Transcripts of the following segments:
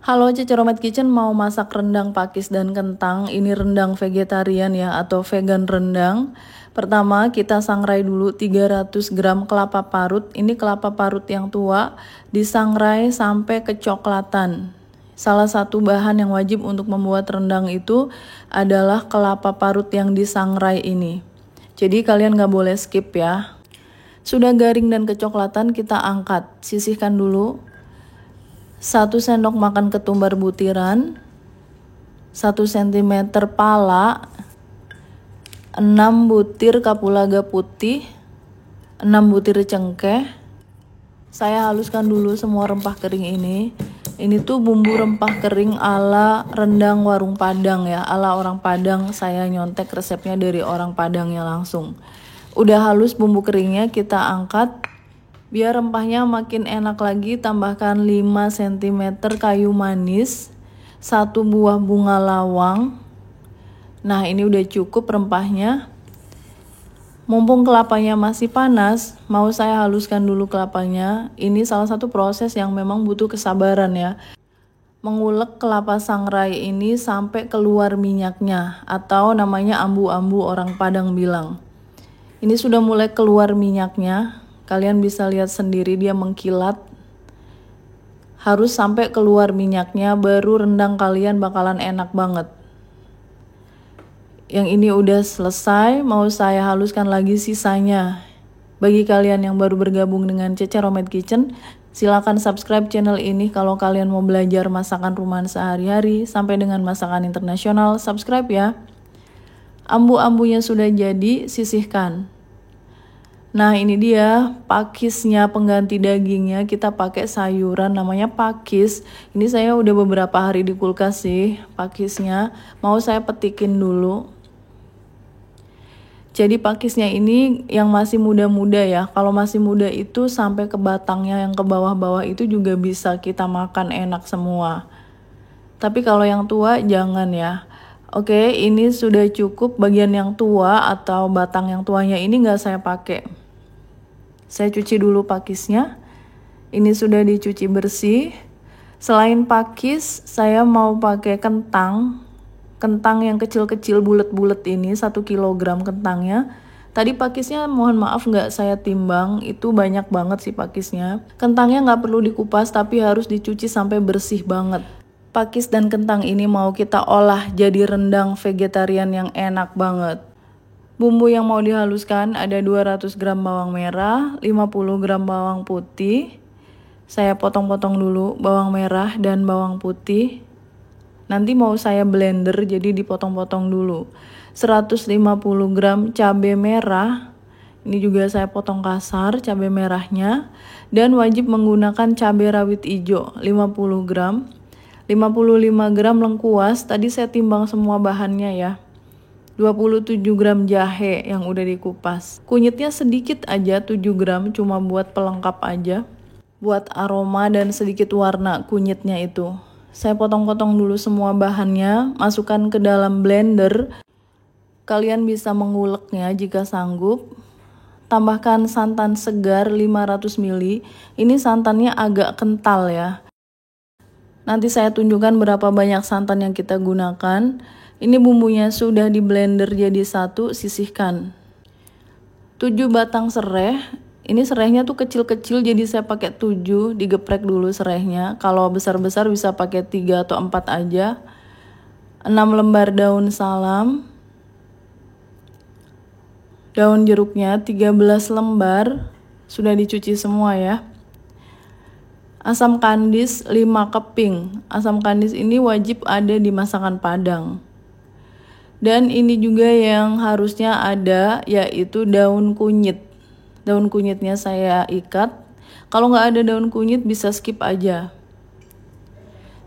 Halo Ceceromet Kitchen, mau masak rendang pakis dan kentang. Ini rendang vegetarian ya, atau vegan rendang. Pertama kita sangrai dulu 300 gram kelapa parut. Ini kelapa parut yang tua, disangrai sampai kecoklatan. Salah satu bahan yang wajib untuk membuat rendang itu adalah kelapa parut yang disangrai ini. Jadi kalian gak boleh skip ya. Sudah garing dan kecoklatan, kita angkat, sisihkan dulu. 1 sendok makan ketumbar butiran, 1 cm pala, 6 butir kapulaga putih, 6 butir cengkeh. Saya haluskan dulu semua rempah kering ini. Ini tuh bumbu rempah kering ala rendang warung Padang ya, ala orang Padang. Saya nyontek resepnya dari orang Padangnya langsung. Udah halus bumbu keringnya, kita angkat. Biar rempahnya makin enak lagi, tambahkan 5 cm kayu manis, 1 buah bunga lawang. Nah, ini udah cukup rempahnya. Mumpung kelapanya masih panas, mau saya haluskan dulu kelapanya. Ini salah satu proses yang memang butuh kesabaran ya. Mengulek kelapa sangrai ini sampai keluar minyaknya, atau namanya ambu-ambu orang Padang bilang. Ini sudah mulai keluar minyaknya. Kalian bisa lihat sendiri dia mengkilat. Harus sampai keluar minyaknya, baru rendang kalian bakalan enak banget. Yang ini udah selesai, mau saya haluskan lagi sisanya. Bagi kalian yang baru bergabung dengan Ceceromet Kitchen, silakan subscribe channel ini kalau kalian mau belajar masakan rumahan sehari-hari sampai dengan masakan internasional. Subscribe ya. Ambu-ambunya sudah jadi, sisihkan. Nah, ini dia pakisnya, pengganti dagingnya. Kita pakai sayuran namanya pakis. Ini saya udah beberapa hari di kulkas sih pakisnya. Mau saya petikin dulu. Jadi pakisnya ini yang masih muda-muda ya. Kalau masih muda itu sampai ke batangnya yang ke bawah-bawah itu juga bisa kita makan enak semua. Tapi kalau yang tua jangan ya. Oke, ini sudah cukup. Bagian yang tua atau batang yang tuanya ini nggak saya pakai. Saya cuci dulu pakisnya. Ini sudah dicuci bersih. Selain pakis, saya mau pakai kentang. Kentang yang kecil-kecil bulet-bulet ini, 1 kg kentangnya. Tadi pakisnya mohon maaf nggak saya timbang, itu banyak banget sih pakisnya. Kentangnya nggak perlu dikupas tapi harus dicuci sampai bersih banget. Pakis dan kentang ini mau kita olah jadi rendang vegetarian yang enak banget. Bumbu yang mau dihaluskan ada 200 gram bawang merah, 50 gram bawang putih. Saya potong-potong dulu bawang merah dan bawang putih. Nanti mau saya blender jadi dipotong-potong dulu. 150 gram cabai merah. Ini juga saya potong kasar cabai merahnya. Dan wajib menggunakan cabai rawit hijau 50 gram. 55 gram lengkuas. Tadi saya timbang semua bahannya ya. 27 gram jahe yang udah dikupas. Kunyitnya sedikit aja, 7 gram, cuma buat pelengkap aja. Buat aroma dan sedikit warna kunyitnya itu. Saya potong-potong dulu semua bahannya, masukkan ke dalam blender. Kalian bisa menguleknya jika sanggup. Tambahkan santan segar 500 ml. Ini santannya agak kental ya. Nanti saya tunjukkan berapa banyak santan yang kita gunakan. Ini bumbunya sudah di blender jadi satu, sisihkan. 7 batang serai. Ini serainya tuh kecil-kecil jadi saya pakai 7, digeprek dulu serainya. Kalau besar-besar bisa pakai 3 atau 4 aja. 6 lembar daun salam. Daun jeruknya 13 lembar. Sudah dicuci semua ya. Asam kandis 5 keping. Asam kandis ini wajib ada di masakan Padang. Dan ini juga yang harusnya ada, yaitu daun kunyit. Daun kunyitnya saya ikat. Kalau nggak ada daun kunyit bisa skip aja.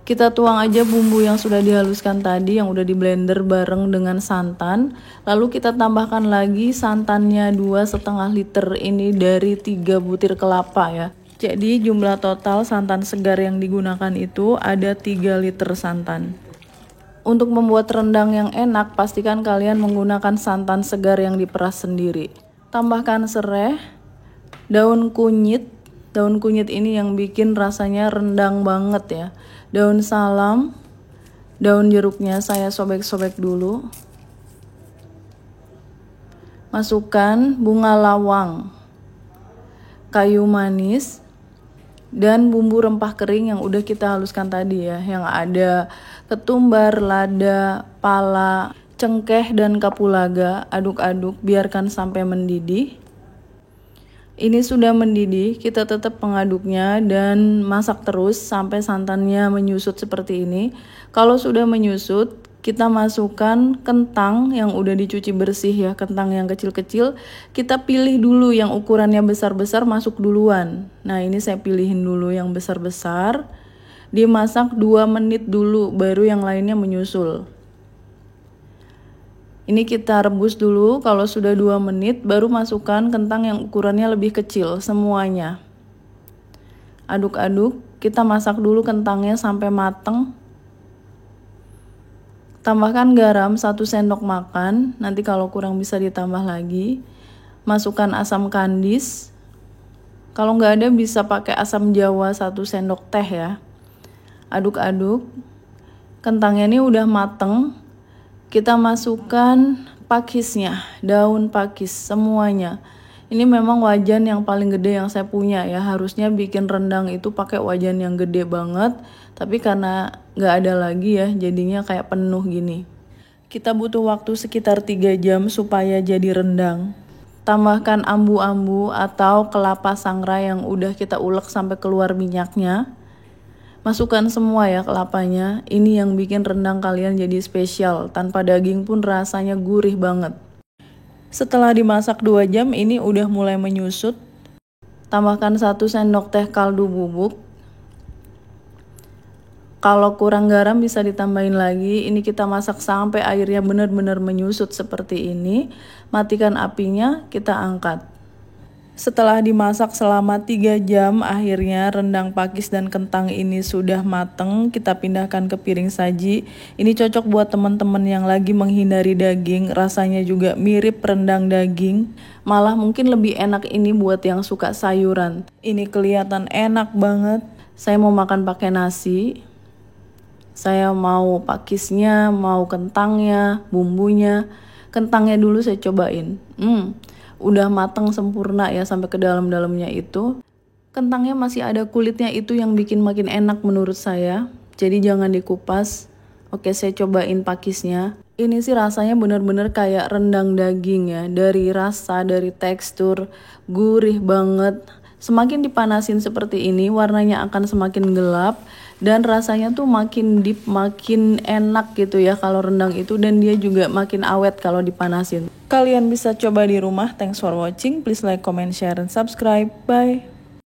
Kita tuang aja bumbu yang sudah dihaluskan tadi, yang udah di blender bareng dengan santan. Lalu kita tambahkan lagi santannya 2,5 liter ini dari 3 butir kelapa ya. Jadi jumlah total santan segar yang digunakan itu ada 3 liter santan. Untuk membuat rendang yang enak, pastikan kalian menggunakan santan segar yang diperas sendiri. Tambahkan serai, daun kunyit, Daun kunyit ini yang bikin rasanya rendang banget ya. Daun salam, daun jeruknya saya sobek-sobek dulu. Masukkan bunga lawang, kayu manis, dan bumbu rempah kering yang udah kita haluskan tadi ya. Yang ada ketumbar, lada, pala, cengkeh, dan kapulaga. Aduk-aduk, biarkan sampai mendidih. Ini sudah mendidih, kita tetap mengaduknya dan masak terus sampai santannya menyusut seperti ini. Kalau sudah menyusut, kita masukkan kentang yang udah dicuci bersih ya, kentang yang kecil-kecil. Kita pilih dulu yang ukurannya besar-besar, masuk duluan. Nah, ini saya pilihin dulu yang besar-besar. Dimasak 2 menit dulu, baru yang lainnya menyusul. Ini kita rebus dulu, kalau sudah 2 menit baru masukkan kentang yang ukurannya lebih kecil semuanya. Aduk-aduk, kita masak dulu kentangnya sampai mateng. Tambahkan garam 1 sendok makan, nanti kalau kurang bisa ditambah lagi. Masukkan asam kandis. Kalau nggak ada bisa pakai asam jawa 1 sendok teh ya. Aduk-aduk. Kentangnya ini udah mateng. Kita masukkan pakisnya, daun pakis semuanya. Ini memang wajan yang paling gede yang saya punya ya. Harusnya bikin rendang itu pakai wajan yang gede banget, tapi karena nggak ada lagi ya, jadinya kayak penuh gini. Kita butuh waktu sekitar 3 jam supaya jadi rendang. Tambahkan ambu-ambu atau kelapa sangrai yang udah kita ulek sampai keluar minyaknya. Masukkan semua ya kelapanya. Ini yang bikin rendang kalian jadi spesial. Tanpa daging pun rasanya gurih banget. Setelah dimasak 2 jam, ini udah mulai menyusut. Tambahkan 1 sendok teh kaldu bubuk. Kalau kurang garam bisa ditambahin lagi. Ini kita masak sampai airnya benar-benar menyusut seperti ini. Matikan apinya, kita angkat. Setelah dimasak selama 3 jam, akhirnya rendang pakis dan kentang ini sudah mateng. Kita pindahkan ke piring saji. Ini cocok buat teman-teman yang lagi menghindari daging. Rasanya juga mirip rendang daging. Malah mungkin lebih enak ini buat yang suka sayuran. Ini kelihatan enak banget. Saya mau makan pakai nasi. Saya mau pakisnya, mau kentangnya, bumbunya. Kentangnya dulu saya cobain. Udah mateng sempurna ya sampai ke dalam-dalamnya itu. Kentangnya masih ada kulitnya, itu yang bikin makin enak menurut saya. Jadi jangan dikupas. Oke, saya cobain pakisnya. Ini sih rasanya bener-bener kayak rendang daging ya. Dari rasa, dari tekstur, gurih banget. Semakin dipanasin seperti ini, warnanya akan semakin gelap. Dan rasanya tuh makin deep, makin enak gitu ya kalau rendang itu. Dan dia juga makin awet kalau dipanasin. Kalian bisa coba di rumah. Thanks for watching. Please like, comment, share, and subscribe. Bye.